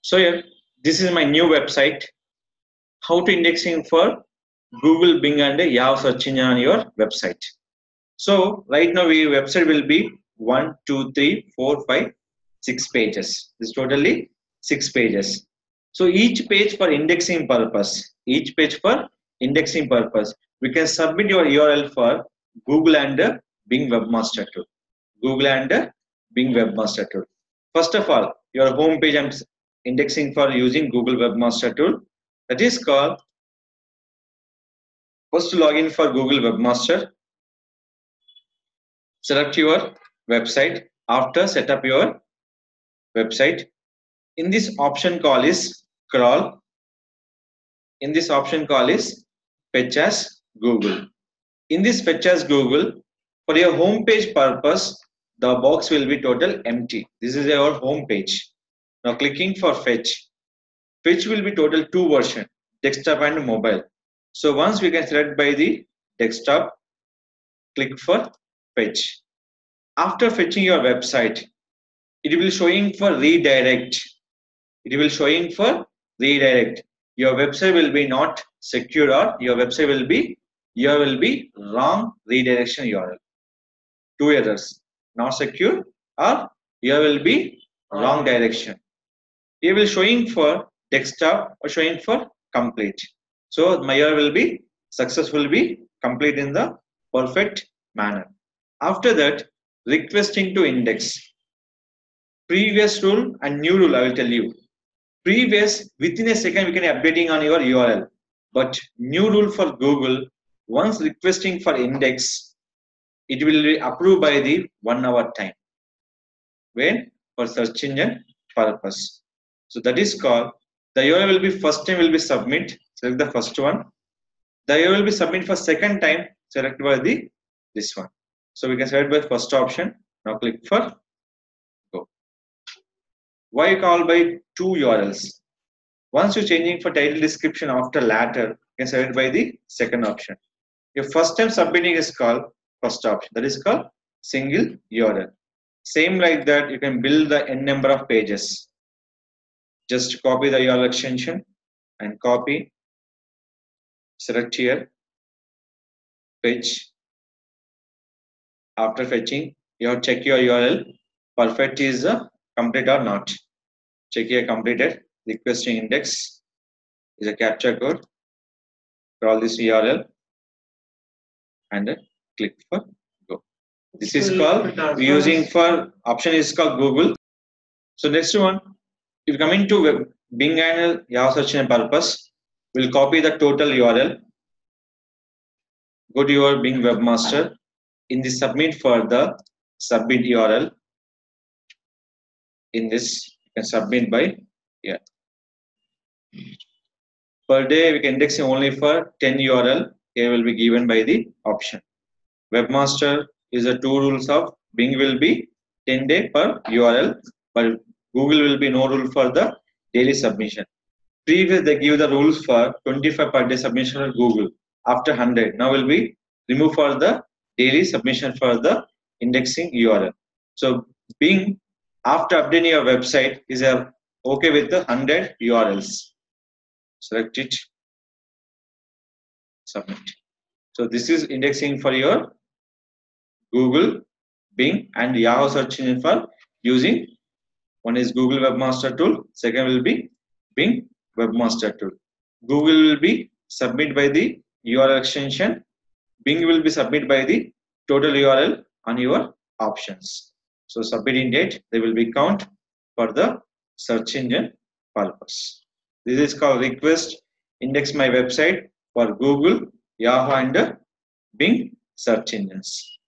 So here, this is my new website. How to indexing for Google, Bing, and Yahoo search engine on your website. So right now, your website will be 1, 2, 3, 4, 5, 6 pages. This is totally 6 pages. So each page for indexing purpose. Each page for indexing purpose. We can submit your URL for Google and Bing Webmaster Tool. Google and Bing Webmaster Tool. First of all, your home page I'm indexing for using Google Webmaster Tool. That is called first login for Google Webmaster. Select your website. After set up your website, in this option call is crawl. In this option call is fetch as Google. In this fetch as Google, for your home page purpose, the box will be total empty. This is our home page. Now clicking for fetch. Fetch will be total 2 version, desktop and mobile. So once we can select by the desktop, click for fetch. After fetching your website, it will showing for redirect. It will showing for redirect. Your website will be not secure, or your website will be wrong redirection URL. 2 errors, not secure or here will be wrong direction. Here will showing for desktop or showing for complete. So my URL will be successful, be complete in the perfect manner. After that, requesting to index. Previous rule and new rule I will tell you. Previous, within a second we can updating on your URL. But new rule for Google, once requesting for index, it will be approved by the 1 hour time. When? For search engine purpose. So that is called, the URL will be first time will be submit, select the first one. The URL will be submit for second time, select by the this one. So we can select by first option. Now click for go. Why call by 2 URLs? Once you're changing for title description after latter, you can select by the second option. Your first time submitting is called first option. That is called single URL. Same like that, you can build the n number of pages. Just copy the URL extension and copy. Select here, fetch. After fetching, you have to check your URL. Perfect is complete or not. Check here completed. Requesting index is a captcha code. Crawl this URL and click for go. This is called using for option is called Google. So next one, if you come into Bing and Yahoo search engine purpose, we'll copy the total URL. Go to your Bing Webmaster. In the submit for the submit URL. In this, you can submit by here. Per day, we can index only for 10 URL. Here will be given by the option. Webmaster is the 2 rules of Bing will be 10 day per URL, but Google will be no rule for the daily submission. Previous they give the rules for 25 per day submission for Google. After 100, now will be remove for the daily submission for the indexing URL. So Bing after updating your website is okay with the 100 URLs. Select it, submit. So this is indexing for your Google, Bing and Yahoo search engine for using. One is Google Webmaster Tool, second will be Bing Webmaster Tool. Google will be submit by the URL extension. Bing will be submit by the total URL on your options. So submitting date, they will be count for the search engine purpose. This is called request index my website for Google, Yahoo and Bing search engines.